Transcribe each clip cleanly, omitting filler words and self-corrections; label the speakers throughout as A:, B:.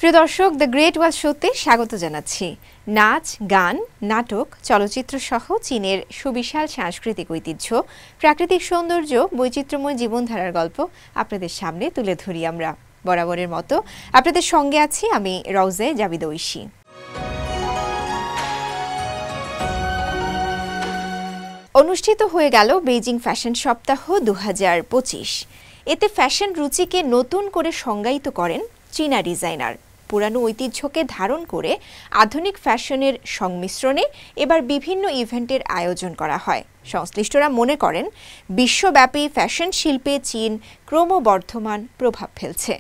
A: প্রিয় দর্শক, the great ওয়াল শোতে স্বাগত জানাচ্ছি। নাচ, গান, নাটক, চলচ্চিত্র সহ চীনের সুবিশাল সাংস্কৃতিক ঐতিহ্য, প্রাকৃতিক সৌন্দর্য, বৈচিত্র্যময় জীবনধারার গল্প আপনাদের সামনে তুলে ধরি আমরা। বরাবরের মতো আপনাদের সঙ্গে আছি আমি রওজে জাবিদা ঐশী। অনুষ্ঠিত হয়ে গেল বেইজিং ফ্যাশন সপ্তাহ 2025। এতে ফ্যাশন রুচিকে নতুন করে সংজ্ঞায়িত করেন চীনা ডিজাইনার। পুরানো ঐতিহ্যকে ধারণ করে আধুনিক ফ্যাশনের সংমিশ্রণে এবার বিভিন্ন ইভেন্টের আয়োজন করা হয়। সংশ্লিষ্টরা মনে করেন, বিশ্বব্যাপী ফ্যাশন শিল্পে চীন ক্রমবর্ধমান প্রভাব ফেলছে।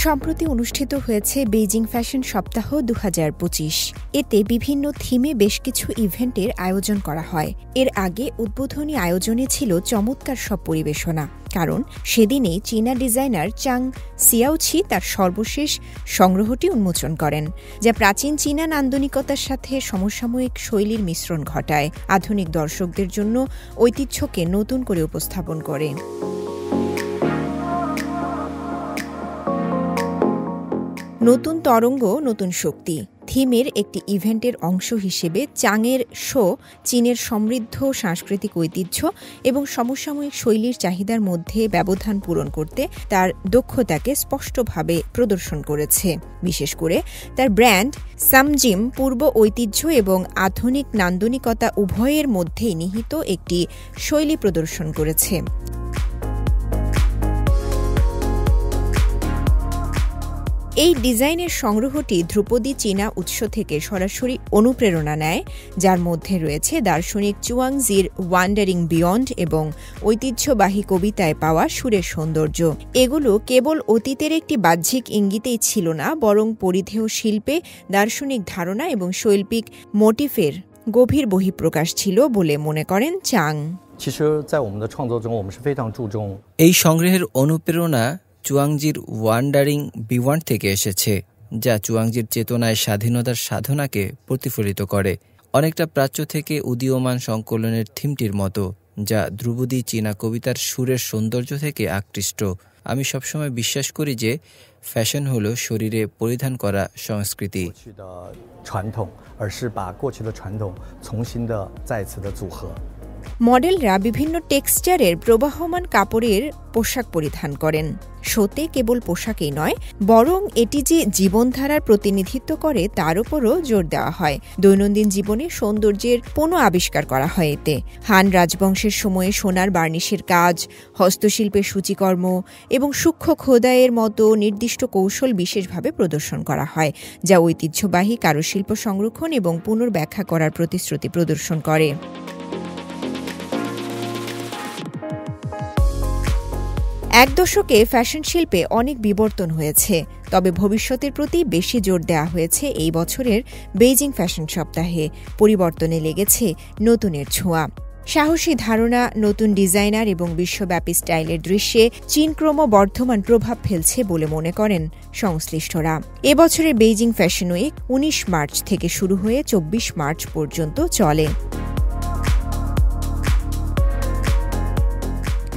A: সম্প্রতি অনুষ্ঠিত হয়েছে বেইজিং ফ্যাশন সপ্তাহ 2025। এতে বিভিন্ন থিমে বেশ কিছু ইভেন্টের আয়োজন করা হয়। এর আগে উদ্বোধনী আয়োজনে ছিল চমৎকার সব পরিবেশনা, কারণ সেদিনেই চীনা ডিজাইনার চাং সিয়াওছি তার সর্বশেষ সংগ্রহটি উন্মোচন করেন, যা প্রাচীন চীনা নান্দনিকতার সাথে সমসাময়িক শৈলীর মিশ্রণ ঘটায়, আধুনিক দর্শকদের জন্য ঐতিহ্যকে নতুন করে উপস্থাপন করে। নতুন তরঙ্গ, নতুন শক্তি থিমের একটি ইভেন্টের অংশ হিসেবে চাংয়ের শো চীনের সমৃদ্ধ সাংস্কৃতিক ঐতিহ্য এবং সমসাময়িক শৈলীর চাহিদার মধ্যে ব্যবধান পূরণ করতে তার দক্ষতাকে স্পষ্টভাবে প্রদর্শন করেছে। বিশেষ করে তার ব্র্যান্ড সামজিম পূর্ব ঐতিহ্য এবং আধুনিক নান্দনিকতা উভয়ের মধ্যেই নিহিত একটি শৈলী প্রদর্শন করেছে। এই ডিজাইনের সংগ্রহটি ধ্রুপদী চীনা উৎস থেকে সরাসরি অনুপ্রেরণা নেয়, যার মধ্যে রয়েছে দার্শনিক চুয়াংজির ওয়ান্ডারিং বিয়ন্ড এবং ঐতিহ্যবাহী কবিতায় পাওয়া সুরের সৌন্দর্য। এগুলো কেবল অতীতের একটি বাহ্যিক ইঙ্গিতেই ছিল না, বরং পরিধেয় শিল্পে দার্শনিক ধারণা এবং শৈল্পিক মোটিফের গভীর বহিঃপ্রকাশ ছিল বলে মনে করেন চাং।
B: এই সংগ্রহের অনুপ্রেরণা চুয়াংজির ওয়ান্ডারিং বিওয়ান্ড থেকে এসেছে, যা চুয়াংজির চেতনায় স্বাধীনতার সাধনাকে প্রতিফলিত করে, অনেকটা প্রাচ্য থেকে উদীয়মান সংকলনের থিমটির মতো, যা ধ্রুপদী চীনা কবিতার সুরের সৌন্দর্য থেকে আকৃষ্ট। আমি সবসময় বিশ্বাস করি যে ফ্যাশন হলো শরীরে পরিধান করা সংস্কৃতি।
A: মডেলরা বিভিন্ন টেক্সচারের প্রবাহমান কাপড়ের পোশাক পরিধান করেন। শোতে কেবল পোশাকই নয়, বরং এটি যে জীবনধারার প্রতিনিধিত্ব করে তার উপরও জোর দেওয়া হয়। দৈনন্দিন জীবনে সৌন্দর্যের পুনঃ আবিষ্কার করা হয় এতে। হান রাজবংশের সময়ে সোনার বার্নিশের কাজ, হস্তশিল্পের সূচিকর্ম এবং সূক্ষ্ম খোদাইয়ের মতো নির্দিষ্ট কৌশল বিশেষভাবে প্রদর্শন করা হয়, যা ঐতিহ্যবাহী কারুশিল্প সংরক্ষণ এবং পুনর্ব্যাখ্যা করার প্রতিশ্রুতি প্রদর্শন করে। এক দশকে ফ্যাশন শিল্পে অনেক বিবর্তন হয়েছে, তবে ভবিষ্যতের প্রতি বেশি জোর দেওয়া হয়েছে এই বছরের বেইজিং ফ্যাশন সপ্তাহে। পরিবর্তনে লেগেছে নতুনের ছোঁয়া, সাহসী ধারণা, নতুন ডিজাইনার এবং বিশ্বব্যাপী স্টাইলের দৃশ্যে চীন ক্রমবর্ধমান প্রভাব ফেলছে বলে মনে করেন সংশ্লিষ্টরা। এবছরের বেইজিং ফ্যাশন উইক 19 মার্চ থেকে শুরু হয়ে 24 মার্চ পর্যন্ত চলে।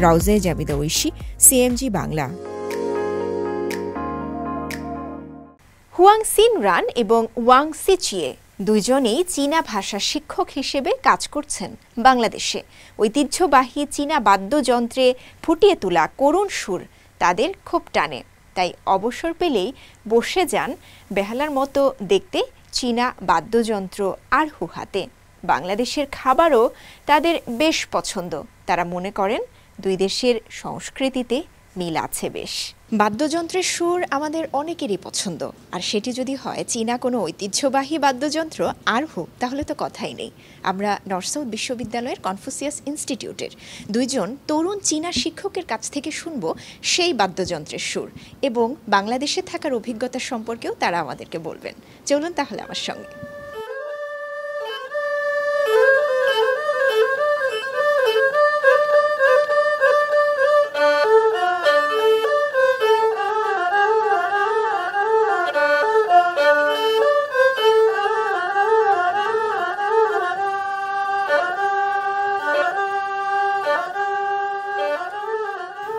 A: রওজে জাবিদা ঐশী, সিএমজি বাংলা। হুয়াং সিনরান এবং ওয়াং সিচিয়ে দুইজনেই চীনা ভাষা শিক্ষক হিসেবে কাজ করছেন বাংলাদেশে। ঐতিহ্যবাহী চীনা বাদ্যযন্ত্রে ফুটিয়ে তোলা করুণ সুর তাদের খুব টানে, তাই অবসর পেলেই বসে যান বেহালার মতো দেখতে চীনা বাদ্যযন্ত্র আর হুহাতে। বাংলাদেশের খাবারও তাদের বেশ পছন্দ। তারা মনে করেন দুই দেশের সংস্কৃতিতে মিল আছে বেশ। বাদ্যযন্ত্রের সুর আমাদের অনেকেরই পছন্দ, আর সেটি যদি হয় চীনা কোনো ঐতিহ্যবাহী বাদ্যযন্ত্র আর হোক, তাহলে তো কথাই নেই। আমরা নর্থ সাউথ বিশ্ববিদ্যালয়ের কনফুসিয়াস ইনস্টিটিউটের দুইজন তরুণ চীনা শিক্ষকের কাছ থেকে শুনব সেই বাদ্যযন্ত্রের সুর এবং বাংলাদেশে থাকার অভিজ্ঞতা সম্পর্কেও তারা আমাদেরকে বলবেন। চলুন তাহলে আমার সঙ্গে।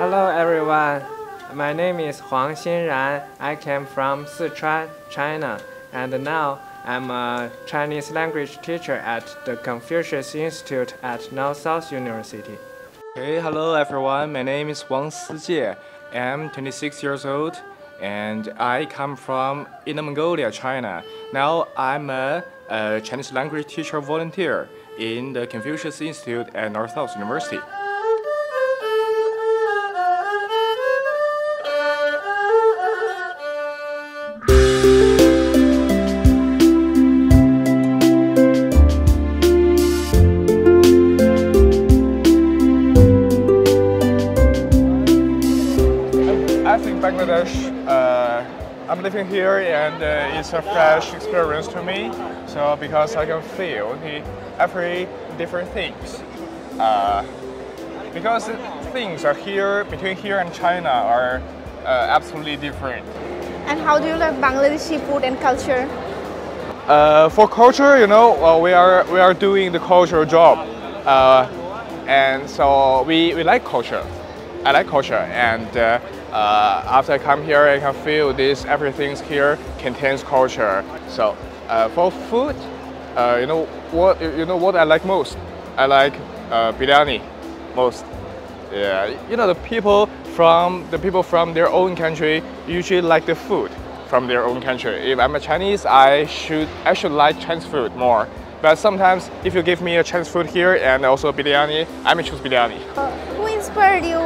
C: Hello everyone, my name is Huang Xinran. I came from Sichuan, China, and now I'm a Chinese language teacher at the Confucius Institute at North-South University.
D: Hey, hello everyone, my name is Wang Sijie. I'm 26 years old and I come from Inner Mongolia, China. Now I'm a Chinese language teacher volunteer in the Confucius Institute at North-South University. I think Bangladesh, I'm living here and it's a fresh experience to me. So because I can feel every different things. Because things are here, between here and China are absolutely different.
E: And how do you like Bangladeshi food and culture?
D: For culture, you know, we are doing the cultural job. And so we like culture. I like culture, and after I come here, I can feel this. Everything here contains culture. So for food, you know what I like most. I like biryani most. Yeah, you know the people from their own country usually like the food from their own country. If I'm a Chinese, I should like Chinese food more. But sometimes, if you give me a Chinese food here and also biryani, I may choose biryani.
E: Who inspired you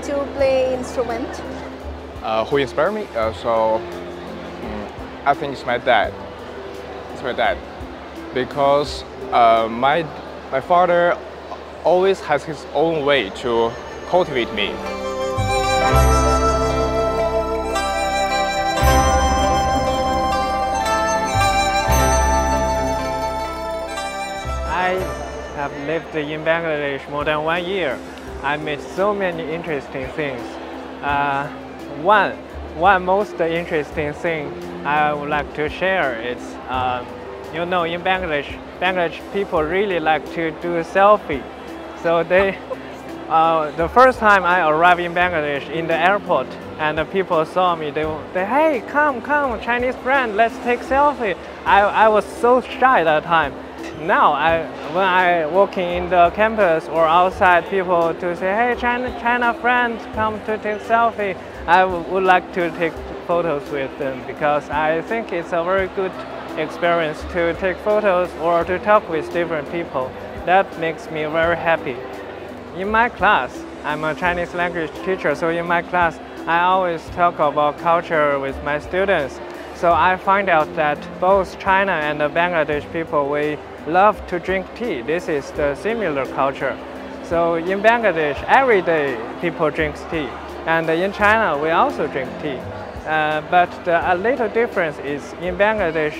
E: to play instrument?
D: Who inspired me? I think it's my dad. It's my dad, because my father always has his own way to cultivate me.
C: I have lived in Bangladesh more than 1 year. I met so many interesting things. One most interesting thing I would like to share is, you know, in Bangladesh people really like to do a selfie. So they, the first time I arrived in Bangladesh in the airport, and the people saw me, they hey, come, Chinese friend, let's take selfie. I was so shy that time. Now, when I walking in the campus or outside, people to say, hey, China friend, come to take selfie. I would like to take photos with them because I think it's a very good experience to take photos or to talk with different people. That makes me very happy. In my class, I'm a Chinese language teacher, so in my class, I always talk about culture with my students. So I find out that both China and the Bangladesh people, we love to drink tea. This is the similar culture. So in Bangladesh, every day people drink tea. And in China, we also drink tea. But a little difference is in Bangladesh,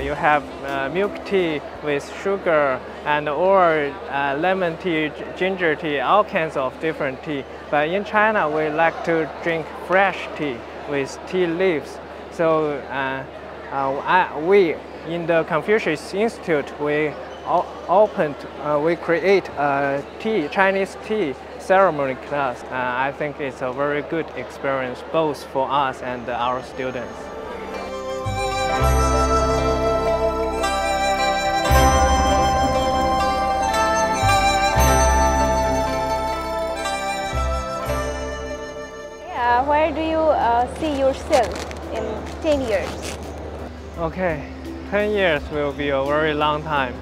C: you have milk tea with sugar and or lemon tea, ginger tea, all kinds of different tea. But in China, we like to drink fresh tea with tea leaves. So we in the Confucius Institute, we create a Chinese tea ceremony class. I think it's a very good experience both for us and our students.
E: Where do you see yourself in 10 years?
C: Okay, 10 years will be a very long time.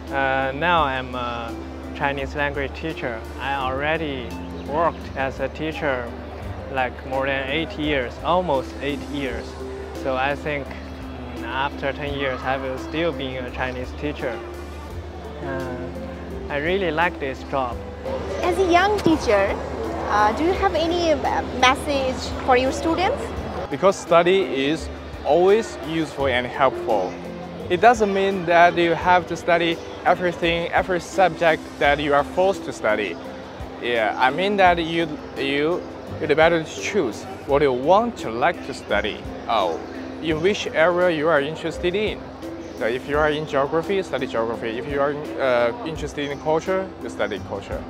C: Now I'm a Chinese language teacher. I already worked as a teacher like more than 8 years, almost 8 years. So I think after 10 years I will still be a Chinese teacher. I really like this job.
E: As a young teacher, do you have any message for your students?
D: Because study is always useful and helpful. It doesn't mean that you have to study everything, every subject that you are forced to study. Yeah, I mean that you'd better choose what you want to like to study. In which area you are interested in. So if you are in geography, study geography. If you are interested in culture, you study culture.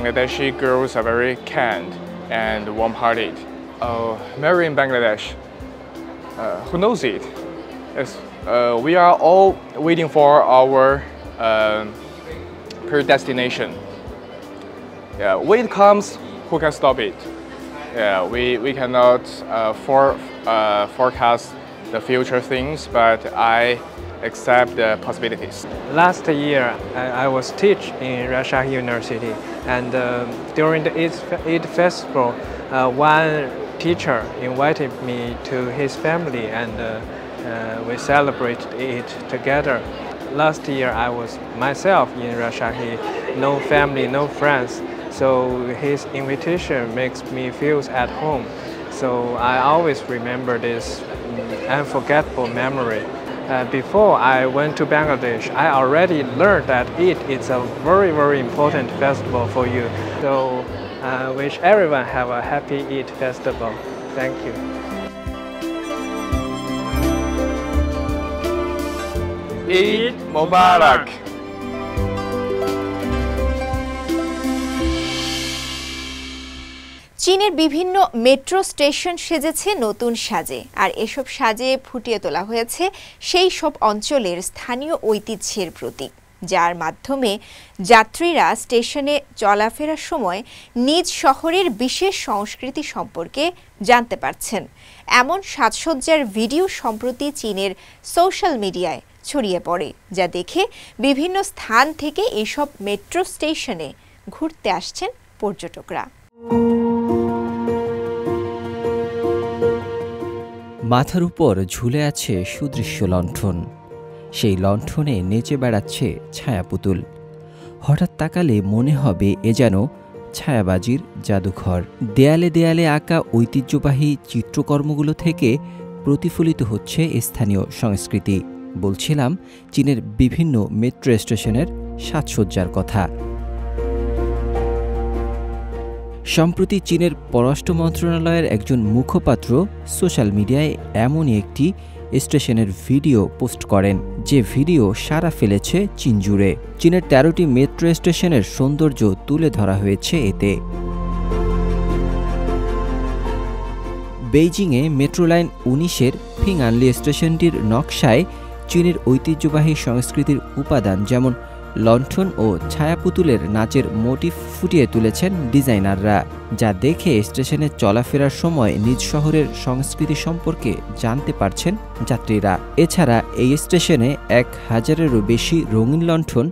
D: Bangladeshi girls are very kind and warm-hearted. Marry in Bangladesh, who knows it? Yes, we are all waiting for our predestination. Yeah, when it comes, who can stop it? Yeah, we cannot forecast the future things, but I accept the possibilities.
C: Last year, I was teach in Rajshahi University, and during the Eid festival, one teacher invited me to his family, and we celebrated it together. Last year, I was myself in Rajshahi, no family, no friends, so his invitation makes me feel at home. So I always remember this unforgettable memory. Before I went to Bangladesh, I already learned that Eid is a very, very important festival for you. So I wish everyone have a happy Eid festival. Thank you.
D: Eid Mubarak!
A: চীনের বিভিন্ন metro station সেজেছে নতুন সাজে, আর এসব সাজে ফুটিয়ে তোলা হয়েছে সেই সব অঞ্চলের স্থানীয় ঐতিহ্যের প্রতীক, যার মাধ্যমে যাত্রীরা স্টেশনে চলাফেরার সময় নিজ শহরের বিশেষ সংস্কৃতি সম্পর্কে জানতে পারছেন। এমন সাজসজ্জার ভিডিও সম্প্রতি চীনের সোশ্যাল মিডিয়ায় ছড়িয়ে পড়ে, যা দেখে বিভিন্ন স্থান থেকে এসব মেট্রো স্টেশনে ঘুরতে আসছেন পর্যটকরা।
B: মাথার উপর ঝুলে আছে সুদৃশ্য লণ্ঠন, সেই লণ্ঠনে নেচে বেড়াচ্ছে ছায়াপুতুল। হঠাৎ তাকালে মনে হবে এ যেন ছায়াবাজির জাদুঘর। দেয়ালে দেয়ালে আঁকা ঐতিহ্যবাহী চিত্রকর্মগুলো থেকে প্রতিফলিত হচ্ছে স্থানীয় সংস্কৃতি। বলছিলাম চীনের বিভিন্ন মেট্রো স্টেশনের সাজসজ্জার কথা। সম্প্রতি চীনের পররাষ্ট্র মন্ত্রণালয়ের একজন মুখপাত্র সোশ্যাল মিডিয়ায় এমনই একটি স্টেশনের ভিডিও পোস্ট করেন, যে ভিডিও সাড়া ফেলেছে চীন জুড়ে। চীনের ১৩টি মেট্রো স্টেশনের সৌন্দর্য তুলে ধরা হয়েছে এতে। বেইজিংয়ে মেট্রো লাইন ১৯-এর ফিংআনলি স্টেশনটির নকশায় চীনের ঐতিহ্যবাহী সংস্কৃতির উপাদান যেমন লণ্ঠন ও ছায়াপুতুলের নাচের মোটিভ ফুটিয়ে তুলেছেন ডিজাইনাররা, যা দেখে স্টেশনে চলাফেরার সময় নিজ শহরের সংস্কৃতি সম্পর্কে জানতে পারছেন যাত্রীরা। এছাড়া এই স্টেশনে ১,০০০-এরও বেশি রঙিন লণ্ঠন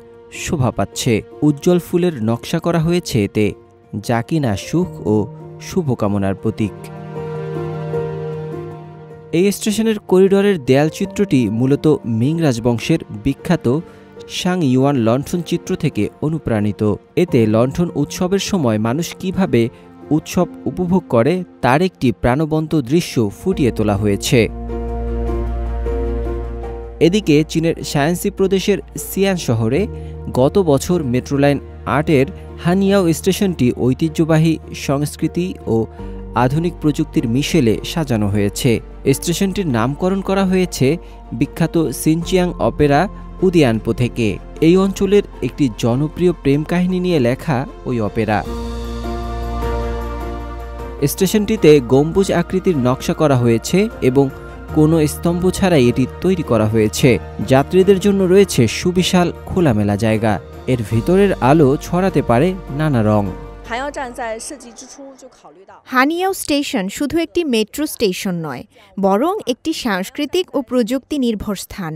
B: শোভা পাচ্ছে। উজ্জ্বল ফুলের নকশা করা হয়েছে এতে, যা কিনা সুখ ও শুভকামনার প্রতীক। এই স্টেশনের করিডোরের দেয়ালচিত্রটি মূলত মিং রাজবংশের বিখ্যাত শাং ইউয়ান লণ্ঠন চিত্র থেকে অনুপ্রাণিত। এতে লণ্ঠন উৎসবের সময় মানুষ কিভাবে উৎসব উপভোগ করে তার একটি প্রাণবন্ত দৃশ্য ফুটিয়ে তোলা হয়েছে। এদিকে চীনের শায়ানসি প্রদেশের সিয়ান শহরে গত বছর মেট্রো লাইন ৮-এর হানিয়াও স্টেশনটি ঐতিহ্যবাহী সংস্কৃতি ও আধুনিক প্রযুক্তির মিশেলে সাজানো হয়েছে। স্টেশনটির নামকরণ করা হয়েছে বিখ্যাত সিনচিয়াং অপেরা উদিয়ানপো থেকে। এই অঞ্চলের একটি জনপ্রিয় প্রেম কাহিনী নিয়ে লেখা ওই অপেরা। স্টেশনটিতে গম্বুজ আকৃতির নকশা করা হয়েছে এবং কোনো স্তম্ভ ছাড়াই এটি তৈরি করা হয়েছে। যাত্রীদের জন্য রয়েছে সুবিশাল খোলামেলা জায়গা, এর ভেতরের আলো ছড়াতে পারে নানা রং।
A: হানিয়াও স্টেশন শুধু একটি মেট্রো স্টেশন নয়, বরং একটি সাংস্কৃতিক ও প্রযুক্তি নির্ভর স্থান,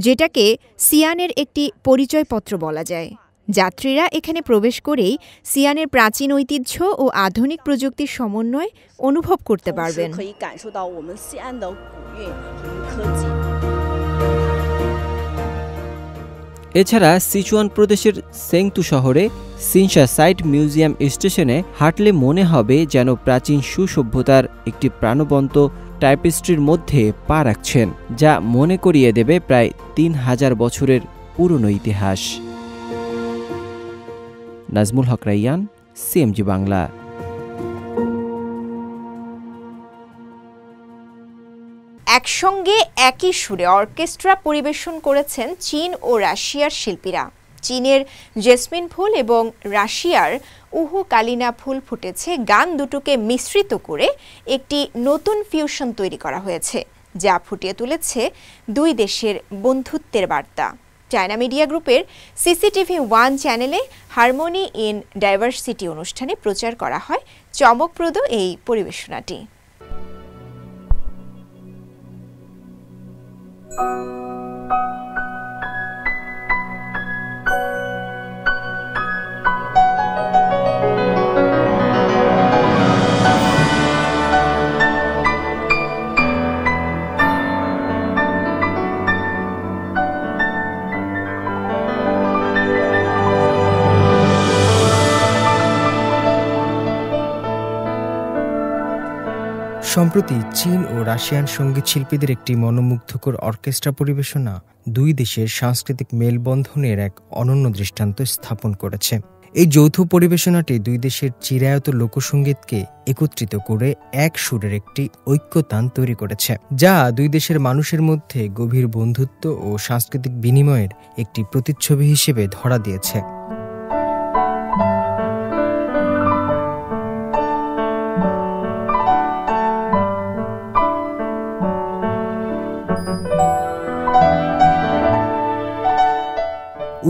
A: যেটাকে সিয়ানের একটি পরিচয়পত্র বলা যায়। যাত্রীরা এখানে প্রবেশ করেই সিয়ানের প্রাচীন ঐতিহ্য ও আধুনিক প্রযুক্তির সমন্বয় অনুভব করতে পারবেন।
B: এছাড়া সিচুয়ান প্রদেশের সেংতু শহরে সিনশা সাইট মিউজিয়াম স্টেশনে হাঁটলে মনে হবে যেন প্রাচীন সুসভ্যতার একটি প্রাণবন্ত টাইপেস্ট্রির মধ্যে পা রাখছেন, যা মনে করিয়ে দেবে প্রায় ৩,০০০ বছরের পুরনো ইতিহাস। নাজমুল হক রাইয়ান, সিএমজি বাংলা।
A: একসঙ্গে একই সুরে অর্কেস্ট্রা পরিবেশন করেছেন চীন ও রাশিয়ার শিল্পীরা। চীনের জেসমিন ফুল এবং রাশিয়ার উহু কালিনা ফুল ফুটেছে গান দুটোকে মিশ্রিত করে একটি নতুন ফিউশন তৈরি করা হয়েছে, যা ফুটিয়ে তুলেছে দুই দেশের বন্ধুত্বের বার্তা। চায়না মিডিয়া গ্রুপের CCTV1 চ্যানেলে হারমোনি ইন ডাইভার্সিটি অনুষ্ঠানে প্রচার করা হয় চমকপ্রদ এই পরিবেশনাটি।
F: সম্প্রতি চীন ও রাশিয়ান সঙ্গীত শিল্পীদের একটি মনোমুগ্ধকর অর্কেস্ট্রা পরিবেশনা দুই দেশের সাংস্কৃতিক মেলবন্ধনের এক অনন্য দৃষ্টান্ত স্থাপন করেছে। এই যৌথ পরিবেশনাটি দুই দেশের চিরায়ত লোকসঙ্গীতকে একত্রিত করে এক সুরের একটি ঐক্যতান তৈরি করেছে, যা দুই দেশের মানুষের মধ্যে গভীর বন্ধুত্ব ও সাংস্কৃতিক বিনিময়ের একটি প্রতিচ্ছবি হিসেবে ধরা দিয়েছে।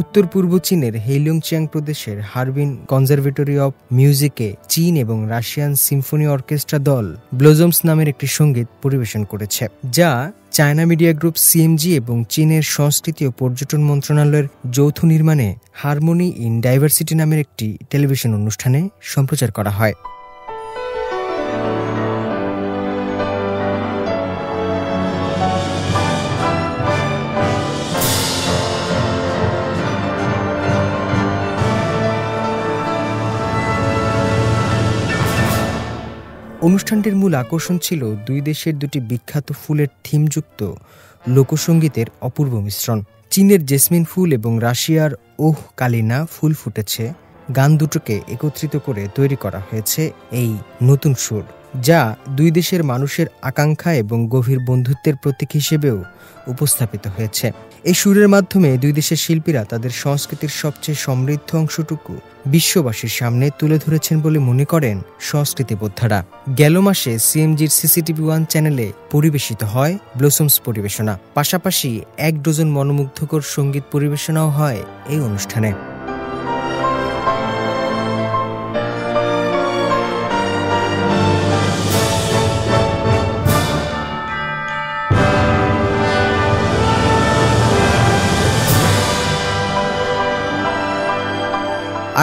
F: উত্তর পূর্ব চীনের হেইলংচিয়াং প্রদেশের হারবিন কনজারভেটরি অব মিউজিকে চীন এবং রাশিয়ান সিম্ফনি অর্কেস্ট্রা দল ব্লোজমস নামের একটি সঙ্গীত পরিবেশন করেছে, যা চায়না মিডিয়া গ্রুপ CMG এবং চীনের সংস্কৃতি ও পর্যটন মন্ত্রণালয়ের যৌথ নির্মাণে হারমোনি ইন ডাইভার্সিটি নামের একটি টেলিভিশন অনুষ্ঠানে সম্প্রচার করা হয়। অনুষ্ঠানটির মূল আকর্ষণ ছিল দুই দেশের দুটি বিখ্যাত ফুলের থিমযুক্ত লোকসঙ্গীতের অপূর্ব মিশ্রণ। চীনের জেসমিন ফুল এবং রাশিয়ার ওহ কালিনা ফুল ফুটেছে গান দুটোকে একত্রিত করে তৈরি করা হয়েছে এই নতুন সুর, যা দুই দেশের মানুষের আকাঙ্ক্ষা এবং গভীর বন্ধুত্বের প্রতীক হিসেবেও উপস্থাপিত হয়েছে। এই সুরের মাধ্যমে দুই দেশের শিল্পীরা তাদের সংস্কৃতির সবচেয়ে সমৃদ্ধ অংশটুকু বিশ্ববাসীর সামনে তুলে ধরেছেন বলে মনে করেন সংস্কৃতি বোদ্ধারা। গেল মাসে CMGর CCTV1 চ্যানেলে পরিবেশিত হয় ব্লোসমস পরিবেশনা, পাশাপাশি 1 ডজন মনোমুগ্ধকর সঙ্গীত পরিবেশনাও হয় এই অনুষ্ঠানে।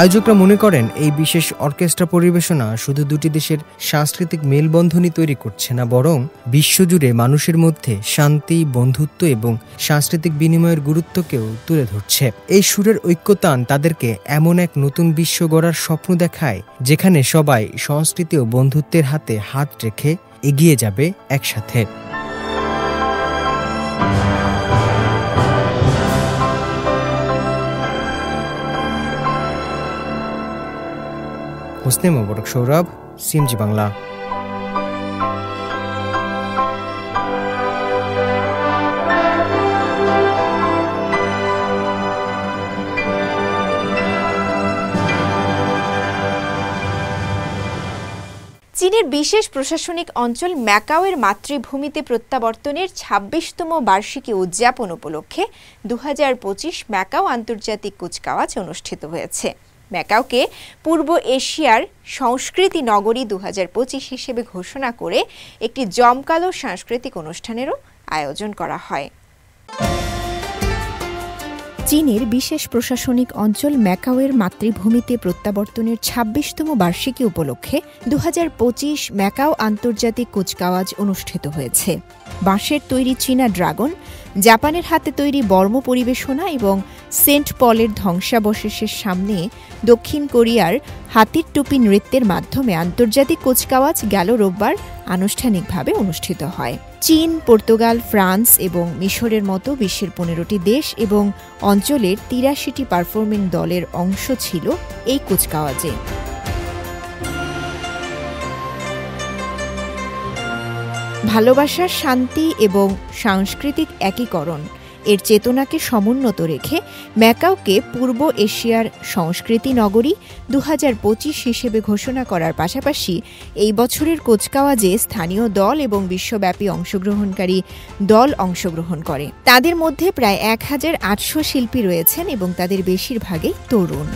F: আয়োজকরা মনে করেন এই বিশেষ অর্কেস্ট্রা পরিবেশনা শুধু দুটি দেশের সাংস্কৃতিক মেলবন্ধনই তৈরি করছে না, বরং বিশ্বজুড়ে মানুষের মধ্যে শান্তি, বন্ধুত্ব এবং সাংস্কৃতিক বিনিময়ের গুরুত্বকেও তুলে ধরছে। এই সুরের ঐক্যতান তাদেরকে এমন এক নতুন বিশ্ব গড়ার স্বপ্ন দেখায়, যেখানে সবাই সংস্কৃতি ও বন্ধুত্বের হাতে হাত রেখে এগিয়ে যাবে একসাথে। হোসনে মোবারক সৌরভ, CMG বাংলা।
A: চীনের বিশেষ প্রশাসনিক অঞ্চল ম্যাকাওয়ের মাতৃভূমিতে প্রত্যাবর্তনের 26তম বার্ষিকী উদযাপন উপলক্ষে 2025 ম্যাকাও আন্তর্জাতিক কুচকাওয়াজ অনুষ্ঠিত হয়েছে। ম্যাকাওকে পূর্ব এশিয়ার সংস্কৃতি নগরী 2025 হিসেবে ঘোষণা করে একটি জমকালো সাংস্কৃতিক অনুষ্ঠানেরও আয়োজন করা হয়। চীনের বিশেষ প্রশাসনিক অঞ্চল ম্যাকাওয়ের মাতৃভূমিতে প্রত্যাবর্তনের 26তম বার্ষিকী উপলক্ষে 2025 ম্যাকাও আন্তর্জাতিক কুচকাওয়াজ অনুষ্ঠিত হয়েছে। বাঁশের তৈরি চীনা ড্রাগন, জাপানের হাতে তৈরি বর্ম পরিবেশনা এবং সেন্ট পলের ধ্বংসাবশেষের সামনে দক্ষিণ কোরিয়ার হাতির টুপি নৃত্যের মাধ্যমে আন্তর্জাতিক কুচকাওয়াজ গেল রোববার আনুষ্ঠানিকভাবে অনুষ্ঠিত হয়। চীন, পর্তুগাল, ফ্রান্স এবং মিশরের মতো বিশ্বের 15টি দেশ এবং অঞ্চলের 83টি পারফর্মিং দলের অংশ ছিল এই কুচকাওয়াজে। ভালোবাসা, শান্তি এবং সাংস্কৃতিক একীকরণ এর চেতনাকে সমুন্নত রেখে ম্যাকাওকে পূর্ব এশিয়ার সংস্কৃতি নগরী 2025 হিসেবে ঘোষণা করার পাশাপাশি এই বছরের কুচকাওয়াজে স্থানীয় দল এবং বিশ্বব্যাপী অংশগ্রহণকারী দল অংশগ্রহণ করে। তাদের মধ্যে প্রায় 1800 শিল্পী রয়েছেন এবং তাদের বেশিরভাগই তরুণ।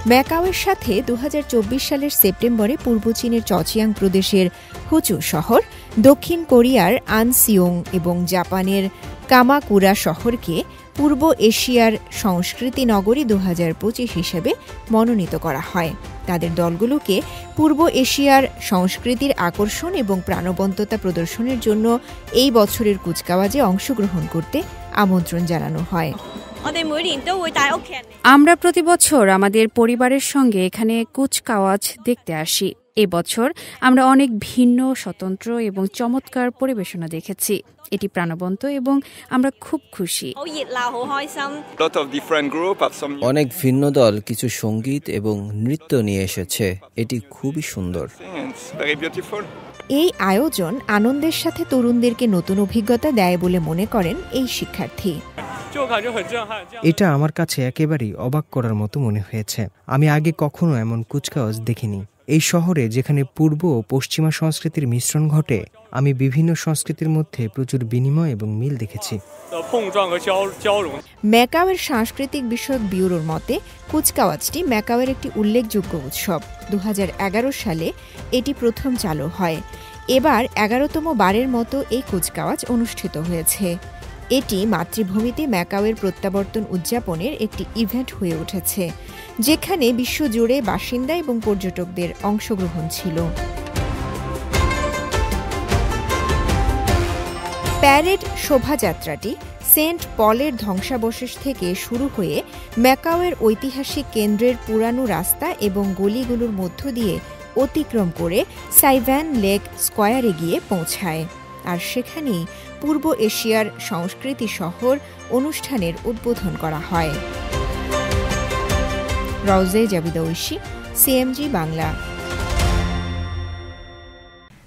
A: ম্যাকাওয়ের সাথে 2024 সালের সেপ্টেম্বরে পূর্ব চীনের চচিয়াং প্রদেশের হুচু শহর, দক্ষিণ কোরিয়ার আনসিওং এবং জাপানের কামাকুরা শহরকে পূর্ব এশিয়ার সংস্কৃতি নগরী 2025 হিসেবে মনোনীত করা হয়। তাদের দলগুলোকে পূর্ব এশিয়ার সংস্কৃতির আকর্ষণ এবং প্রাণবন্ততা প্রদর্শনের জন্য এই বছরের কুচকাওয়াজে অংশগ্রহণ করতে আমন্ত্রণ জানানো হয়।
G: আমরা প্রতি বছর আমাদের পরিবারের সঙ্গে এখানে কুচকাওয়াজ দেখতে আসি। এবছর আমরা অনেক ভিন্ন, স্বতন্ত্র এবং চমৎকার পরিবেশনা দেখেছি। এটি প্রাণবন্ত এবং আমরা খুব খুশি।
B: অনেক ভিন্ন দল কিছু সঙ্গীত এবং নৃত্য নিয়ে এসেছে। এটি খুবই সুন্দর।
A: এই আয়োজন আনন্দের সাথে তরুণদেরকে নতুন অভিজ্ঞতা দেয় বলে মনে করেন এই শিক্ষার্থী।
F: এটা আমার কাছে একেবারেই অবাক করার মতো মনে হয়েছে। আমি আগে কখনো এমন কুচকাওয়াজ দেখিনি। এই শহরে যেখানে পূর্ব ও পশ্চিমা সংস্কৃতির মিশ্রণ ঘটে, আমি বিভিন্ন সংস্কৃতির মধ্যে প্রচুর বিনিময় এবং মিল দেখেছি।
A: ম্যাকাওয়ের সাংস্কৃতিক বিষয়ক ব্যুরোর মতে কুচকাওয়াজটি ম্যাকাওয়ের একটি উল্লেখযোগ্য উৎসব। 2011 সালে এটি প্রথম চালু হয়। এবার 11তম বারের মতো এই কুচকাওয়াজ অনুষ্ঠিত হয়েছে। এটি মাতৃভূমিতে ম্যাকাওয়ের প্রত্যাবর্তন উদযাপনের একটি ইভেন্ট হয়ে উঠেছে, যেখানে বিশ্বজুড়ে বাসিন্দা এবং পর্যটকদের অংশগ্রহণ ছিল। প্যারেড শোভাযাত্রাটি সেন্ট পলের ধ্বংসাবশেষ থেকে শুরু হয়ে ম্যাকাওয়ের ঐতিহাসিক কেন্দ্রের পুরানো রাস্তা এবং গলিগুলোর মধ্য দিয়ে অতিক্রম করে সাইভ্যান লেক স্কয়ারে গিয়ে পৌঁছায়। আর সেখানেই পূর্ব এশিয়ার সংস্কৃতি শহর অনুষ্ঠানের উদ্বোধন করা হয়। রওজে জাবিদা ঐশী, সিএমজি বাংলা।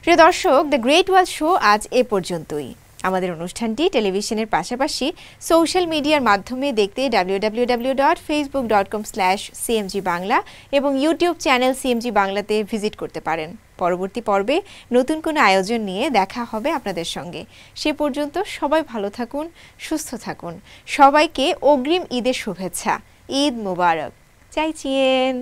E: প্রিয় দর্শক, দ্য গ্রেট ওয়াল শো আজ এ পর্যন্তই। আমাদের অনুষ্ঠানটি টেলিভিশনের পাশাপাশি সোশ্যাল মিডিয়ার মাধ্যমে দেখতে www.facebook.com/cmg বাংলা এবং ইউটিউব চ্যানেল সিএমজি বাংলাতে ভিজিট করতে পারেন। পরবর্তী পর্বে নতুন কোনো আয়োজন নিয়ে দেখা হবে আপনাদের সঙ্গে। সে পর্যন্ত সবাই ভালো থাকুন, সুস্থ থাকুন। সবাইকে অগ্রিম ঈদের শুভেচ্ছা। ঈদ মোবারক। চাইচিয়েন।